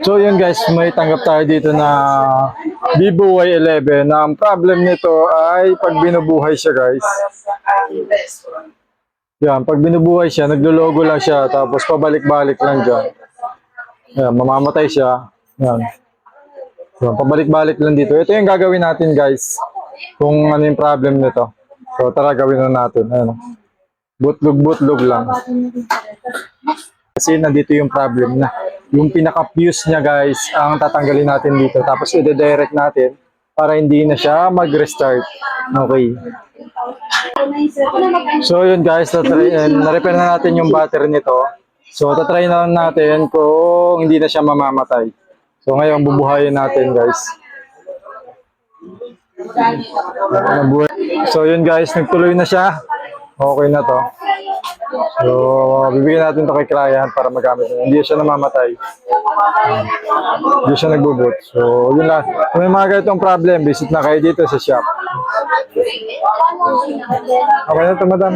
So yun guys, may tanggap tayo dito na Vivo Y11 na ang problem nito ay pag binubuhay siya guys. Yan, pag binubuhay siya, naglologo lang siya tapos pabalik-balik lang dyan. Yan, mamamatay siya. Yan. Yan, pabalik-balik lang dito. Ito yung gagawin natin guys kung ano yung problem nito. So tara gawin na natin. Ayan. Butlog-butlog lang. Kasi nandito yung problem na. Yung pinaka-fuse niya guys, ang tatanggalin natin dito. Tapos i-direct natin para hindi na siya mag-restart. Okay. So yun guys, na-repair na natin yung battery nito. So tatry na lang natin kung hindi na siya mamamatay. So ngayon bubuhayin natin guys. So yun guys, nagtuloy na siya. Okay na to. So, bibigyan natin to kay client para magamit niya. Hindi siya namamatay. Hindi siya nagbo-boot. So, yun lang. Kung may mga ganitong problem, visit na kayo dito sa shop. Okay na to, madam.